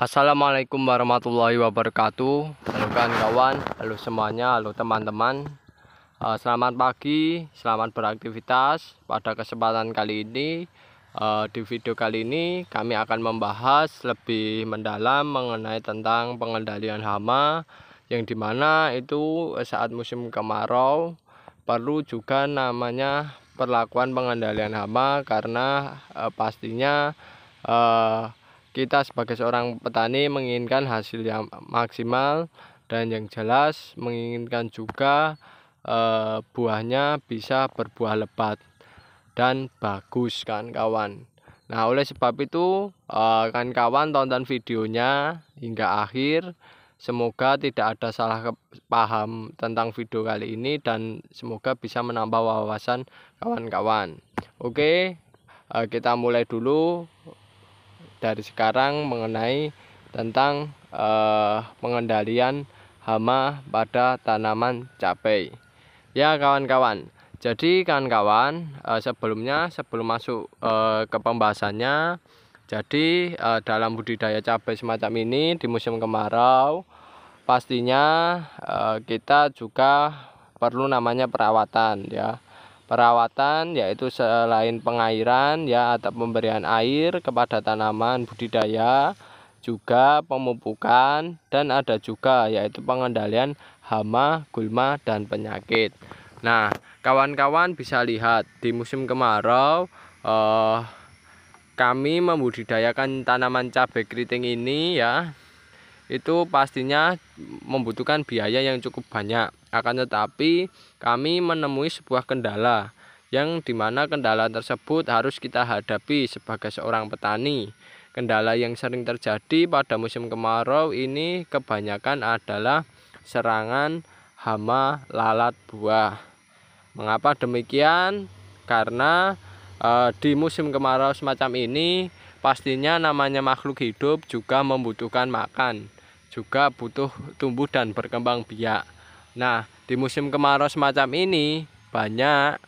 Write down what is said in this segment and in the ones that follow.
Assalamualaikum warahmatullahi wabarakatuh. Halo kawan-kawan, halo semuanya, halo teman-teman. Selamat pagi, selamat beraktivitas. Pada kesempatan kali ini, di video kali ini kami akan membahas lebih mendalam mengenai tentang pengendalian hama, yang dimana itu saat musim kemarau perlu juga namanya perlakuan pengendalian hama, karena pastinya kita sebagai seorang petani menginginkan hasil yang maksimal, dan yang jelas menginginkan juga buahnya bisa berbuah lebat dan bagus kan kawan. Nah, oleh sebab itu kan kawan tonton videonya hingga akhir. Semoga tidak ada salah paham tentang video kali ini, dan semoga bisa menambah wawasan kawan-kawan. Oke, kita mulai dulu dari sekarang mengenai tentang pengendalian hama pada tanaman cabai. Ya kawan-kawan. Jadi kawan-kawan, sebelum masuk ke pembahasannya, jadi dalam budidaya cabai semacam ini di musim kemarau, pastinya kita juga perlu namanya perawatan ya. Perawatan yaitu selain pengairan ya atau pemberian air kepada tanaman budidaya, juga pemupukan, dan ada juga yaitu pengendalian hama, gulma, dan penyakit. Nah, kawan-kawan bisa lihat di musim kemarau kami membudidayakan tanaman cabai keriting ini ya, itu pastinya membutuhkan biaya yang cukup banyak. Akan tetapi kami menemui sebuah kendala, yang dimana kendala tersebut harus kita hadapi sebagai seorang petani. Kendala yang sering terjadi pada musim kemarau ini kebanyakan adalah serangan hama lalat buah. Mengapa demikian? Karena di musim kemarau semacam ini pastinya namanya makhluk hidup juga membutuhkan makan, juga butuh tumbuh dan berkembang biak. Nah, di musim kemarau semacam ini banyak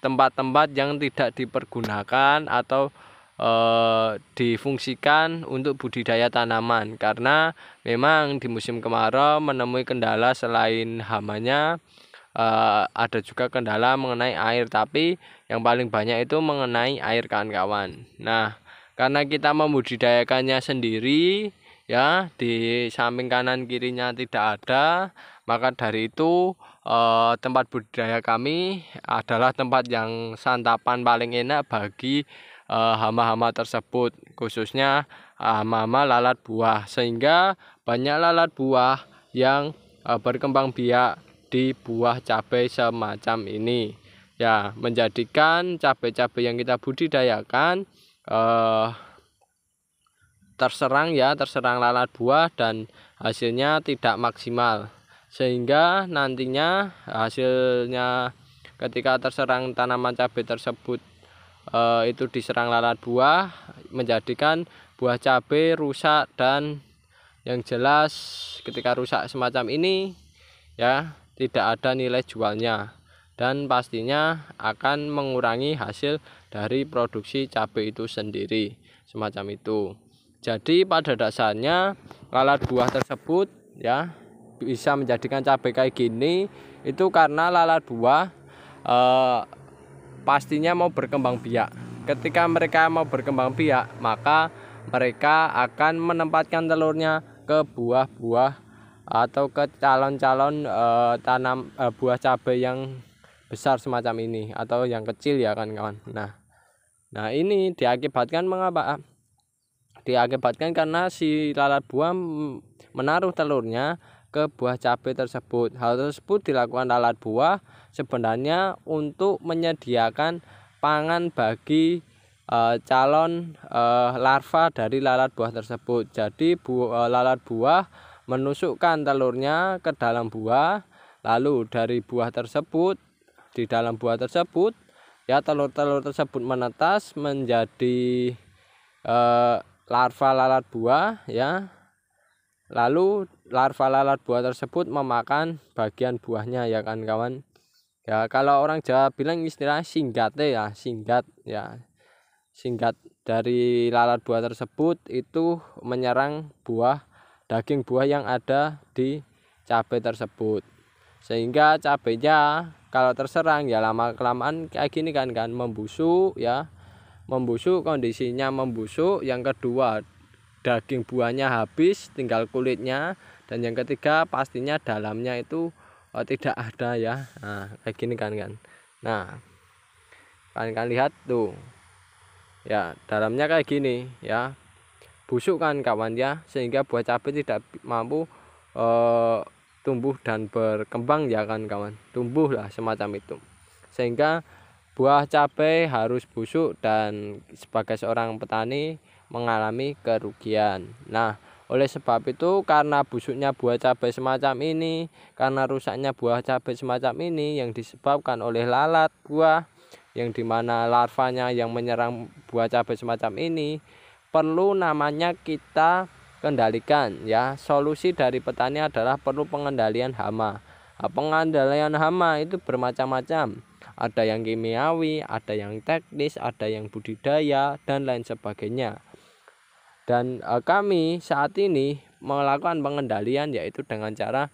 tempat-tempat yang tidak dipergunakan atau difungsikan untuk budidaya tanaman, karena memang di musim kemarau menemui kendala selain hamanya, ada juga kendala mengenai air, tapi yang paling banyak itu mengenai air kawan-kawan. Nah, karena kita membudidayakannya sendiri ya, di samping kanan kirinya tidak ada, maka dari itu tempat budidaya kami adalah tempat yang santapan paling enak bagi hama-hama tersebut, khususnya hama-hama lalat buah, sehingga banyak lalat buah yang berkembang biak di buah cabai semacam ini ya, menjadikan cabai-cabai yang kita budidayakan terserang lalat buah dan hasilnya tidak maksimal, sehingga nantinya hasilnya ketika terserang tanaman cabai tersebut itu diserang lalat buah, menjadikan buah cabai rusak, dan yang jelas ketika rusak semacam ini ya, tidak ada nilai jualnya, dan pastinya akan mengurangi hasil dari produksi cabai itu sendiri semacam itu. Jadi pada dasarnya lalat buah tersebut ya bisa menjadikan cabai kayak gini itu karena lalat buah pastinya mau berkembang biak. Ketika mereka mau berkembang biak, maka mereka akan menempatkan telurnya ke buah-buah atau ke calon-calon buah cabai yang besar semacam ini, atau yang kecil ya kan kawan. Nah ini diakibatkan mengapa? Diakibatkan karena si lalat buah menaruh telurnya ke buah cabai tersebut. Hal tersebut dilakukan lalat buah sebenarnya untuk menyediakan pangan bagi calon larva dari lalat buah tersebut. Jadi lalat buah menusukkan telurnya ke dalam buah, lalu dari buah tersebut, di dalam buah tersebut ya, telur-telur tersebut menetas menjadi larva lalat buah ya. Lalu larva lalat buah tersebut memakan bagian buahnya ya kan kawan. Ya, kalau orang Jawa bilang istilah singgat ya, singgat ya. Singgat dari lalat buah tersebut itu menyerang daging buah yang ada di cabai tersebut, sehingga cabenya kalau terserang ya lama kelamaan kayak gini kan membusuk ya, kondisinya membusuk. Yang kedua, daging buahnya habis, tinggal kulitnya. Dan yang ketiga, pastinya dalamnya itu tidak ada ya. Nah kayak gini kan. Nah kalian lihat tuh ya, dalamnya kayak gini ya, busuk kan kawan ya, sehingga buah cabai tidak mampu tumbuh dan berkembang ya kan kawan, tumbuh lah semacam itu, sehingga buah cabai harus busuk dan sebagai seorang petani mengalami kerugian. Nah oleh sebab itu, karena busuknya buah cabai semacam ini, karena rusaknya buah cabai semacam ini yang disebabkan oleh lalat buah, yang dimana larvanya yang menyerang buah cabai semacam ini, perlu namanya kita kendalikan ya. Solusi dari petani adalah perlu pengendalian hama. Nah, pengendalian hama itu bermacam-macam, ada yang kimiawi, ada yang teknis, ada yang budidaya dan lain sebagainya. Dan kami saat ini melakukan pengendalian yaitu dengan cara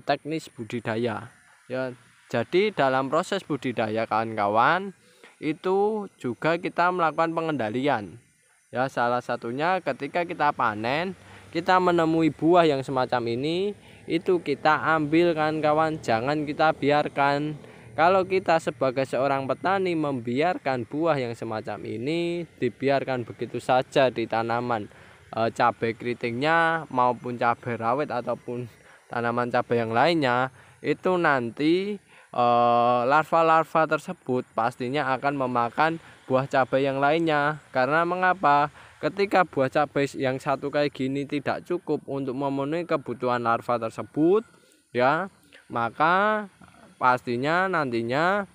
teknis budidaya ya. Jadi dalam proses budidaya kawan-kawan itu juga kita melakukan pengendalian ya. Salah satunya ketika kita panen, kita menemui buah yang semacam ini, itu kita ambil kawan-kawan, jangan kita biarkan. Kalau kita sebagai seorang petani membiarkan buah yang semacam ini dibiarkan begitu saja di tanaman cabai keritingnya maupun cabai rawit ataupun tanaman cabai yang lainnya, itu nanti larva-larva tersebut pastinya akan memakan buah cabai yang lainnya. Karena mengapa? Ketika buah cabai yang satu kayak gini tidak cukup untuk memenuhi kebutuhan larva tersebut ya, maka pastinya nantinya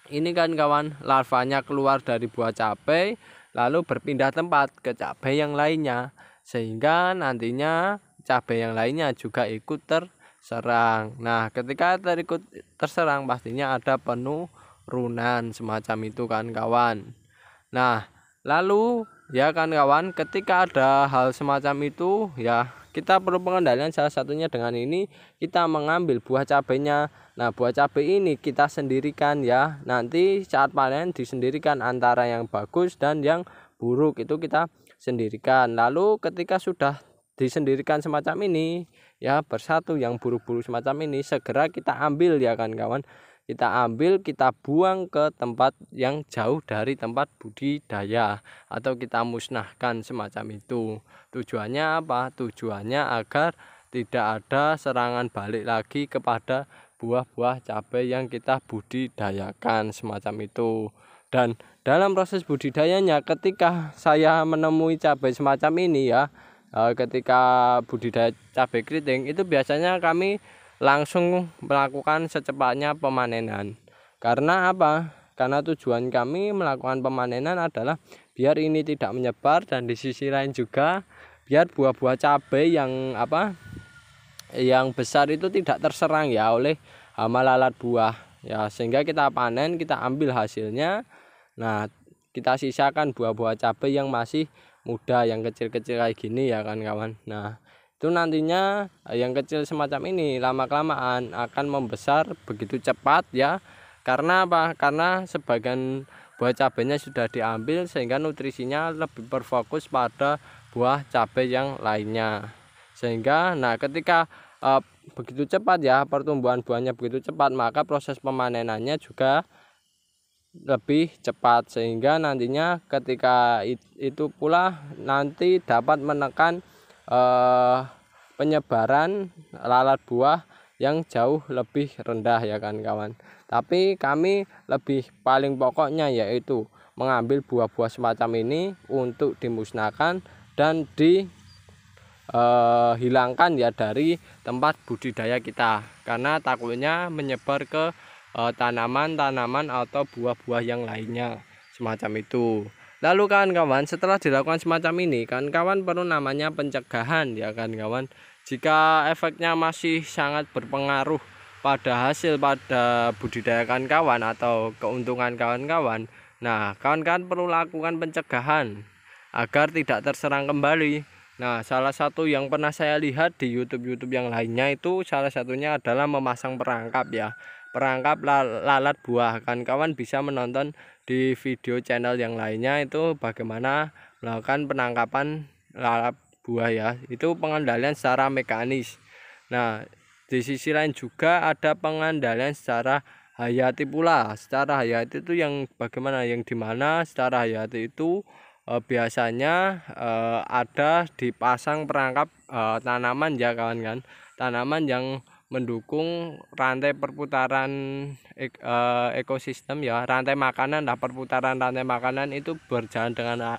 ini kan kawan, larvanya keluar dari buah cabai lalu berpindah tempat ke cabai yang lainnya, sehingga nantinya cabai yang lainnya juga ikut terserang. Nah ketika ikut terserang pastinya ada penurunan semacam itu kan kawan. Nah lalu ya kan kawan, ketika ada hal semacam itu ya, kita perlu pengendalian. Salah satunya dengan ini, kita mengambil buah cabainya. Nah buah cabai ini kita sendirikan ya, nanti saat panen disendirikan antara yang bagus dan yang buruk itu kita sendirikan. Lalu ketika sudah disendirikan semacam ini ya, bersatu yang buruk-buruk semacam ini, segera kita ambil ya kan kawan, kita ambil, kita buang ke tempat yang jauh dari tempat budidaya atau kita musnahkan semacam itu. Tujuannya apa? Tujuannya agar tidak ada serangan balik lagi kepada buah-buah cabai yang kita budidayakan semacam itu. Dan dalam proses budidayanya, ketika saya menemui cabai semacam ini ya, ketika budidaya cabai keriting itu biasanya kami langsung melakukan secepatnya pemanenan. Karena apa? Karena tujuan kami melakukan pemanenan adalah biar ini tidak menyebar, dan di sisi lain juga biar buah-buah cabai yang besar itu tidak terserang ya oleh hama lalat buah ya, sehingga kita panen, kita ambil hasilnya. Nah kita sisakan buah-buah cabai yang masih muda, yang kecil-kecil kayak gini ya kan kawan. Nah itu nantinya yang kecil semacam ini lama kelamaan akan membesar begitu cepat ya. Karena apa? Karena sebagian buah cabainya sudah diambil, sehingga nutrisinya lebih berfokus pada buah cabai yang lainnya. Sehingga nah ketika begitu cepat ya, pertumbuhan buahnya begitu cepat, maka proses pemanenannya juga lebih cepat, sehingga nantinya ketika itu pula nanti dapat menekan penyebaran lalat buah yang jauh lebih rendah ya kan kawan. Tapi kami lebih paling pokoknya yaitu mengambil buah-buah semacam ini untuk dimusnahkan dan dihilangkan ya dari tempat budidaya kita, karena takutnya menyebar ke tanaman-tanaman atau buah-buah yang lainnya semacam itu. Lalu kawan-kawan, setelah dilakukan semacam ini kan kawan perlu namanya pencegahan ya kan kawan. Jika efeknya masih sangat berpengaruh pada hasil pada budidaya kawan atau keuntungan kawan-kawan, Nah, kawan-kawan perlu lakukan pencegahan agar tidak terserang kembali. Nah, salah satu yang pernah saya lihat di YouTube yang lainnya itu salah satunya adalah memasang perangkap ya. Perangkap lalat buah. Kawan-kawan bisa menonton di video channel yang lainnya itu bagaimana melakukan penangkapan lalat buah ya. Itu pengendalian secara mekanis. Nah, di sisi lain juga ada pengendalian secara hayati pula. Secara hayati itu yang bagaimana, yang dimana secara hayati itu biasanya ada dipasang perangkap tanaman ya kawan kan, tanaman yang mendukung rantai perputaran ekosistem ya, rantai makanan lah, perputaran rantai makanan itu berjalan dengan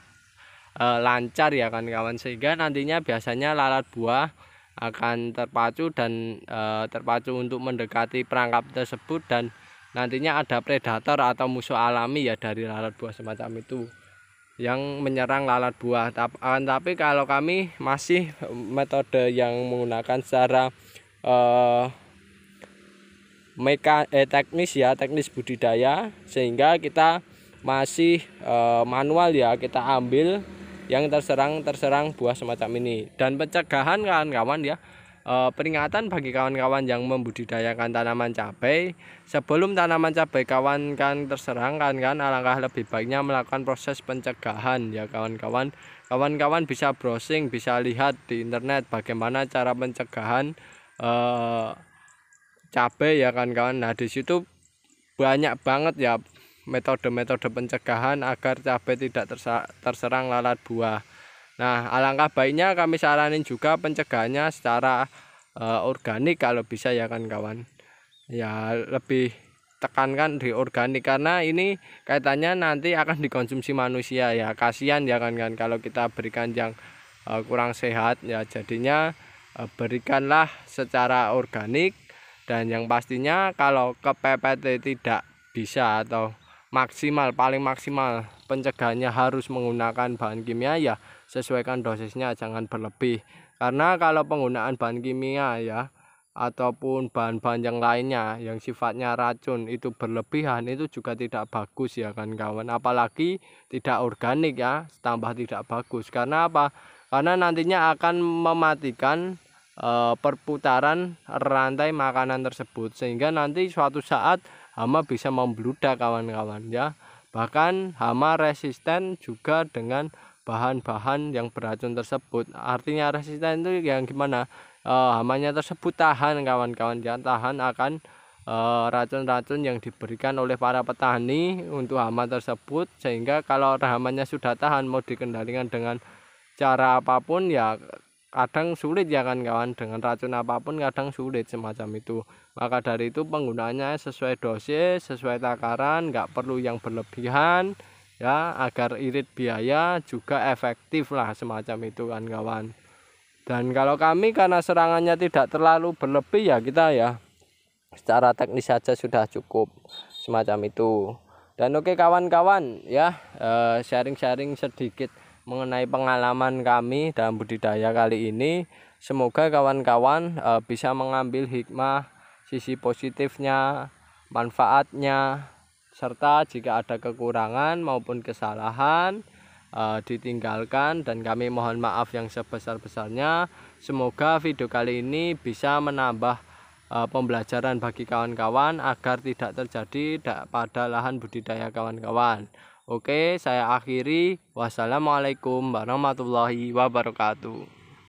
lancar ya kan kawan, sehingga nantinya biasanya lalat buah akan terpacu dan terpacu untuk mendekati perangkap tersebut, dan nantinya ada predator atau musuh alami ya dari lalat buah semacam itu yang menyerang lalat buah. Tapi kalau kami masih metode yang menggunakan secara teknis ya, teknis budidaya, sehingga kita masih manual ya, kita ambil yang terserang buah semacam ini. Dan pencegahan kawan-kawan ya, peringatan bagi kawan-kawan yang membudidayakan tanaman cabai, sebelum tanaman cabai kawan-kawan terserang kan, alangkah lebih baiknya melakukan proses pencegahan ya kawan-kawan. Kawan-kawan bisa browsing, bisa lihat di internet bagaimana cara pencegahan cabai ya kan kawan. Nah, di situ banyak banget ya metode-metode pencegahan agar cabai tidak terserang lalat buah. Nah, alangkah baiknya kami saranin juga pencegahannya secara organik kalau bisa ya kan kawan. Ya, lebih tekankan di organik karena ini kaitannya nanti akan dikonsumsi manusia ya. Kasihan ya kan kalau kita berikan yang kurang sehat ya. Jadinya berikanlah secara organik, dan yang pastinya kalau kepepet tidak bisa atau paling maksimal pencegahannya harus menggunakan bahan kimia ya, sesuaikan dosisnya, jangan berlebih. Karena kalau penggunaan bahan kimia ya ataupun bahan-bahan yang lainnya yang sifatnya racun itu berlebihan, itu juga tidak bagus ya kan kawan. Apalagi tidak organik ya, tambah tidak bagus. Karena apa? Karena nantinya akan mematikan perputaran rantai makanan tersebut, sehingga nanti suatu saat hama bisa membludak kawan-kawan ya. Bahkan hama resisten juga dengan bahan-bahan yang beracun tersebut. Artinya resisten itu yang gimana? Hamanya tersebut tahan kawan-kawan ya, tahan akan racun-racun yang diberikan oleh para petani untuk hama tersebut, sehingga kalau hamanya sudah tahan mau dikendalikan dengan cara apapun ya kadang sulit ya kan kawan, dengan racun apapun kadang sulit semacam itu. Maka dari itu penggunaannya sesuai dosis, sesuai takaran, nggak perlu yang berlebihan ya, agar irit biaya juga efektif lah semacam itu kan kawan. Dan kalau kami karena serangannya tidak terlalu berlebih ya, kita ya secara teknis saja sudah cukup semacam itu. Dan oke kawan-kawan ya, sharing-sharing sedikit mengenai pengalaman kami dalam budidaya kali ini. Semoga kawan-kawan bisa mengambil hikmah, sisi positifnya, manfaatnya, serta jika ada kekurangan maupun kesalahan ditinggalkan, dan kami mohon maaf yang sebesar-besarnya. Semoga video kali ini bisa menambah pembelajaran bagi kawan-kawan agar tidak terjadi pada lahan budidaya kawan-kawan. Oke, saya akhiri. Wassalamualaikum warahmatullahi wabarakatuh.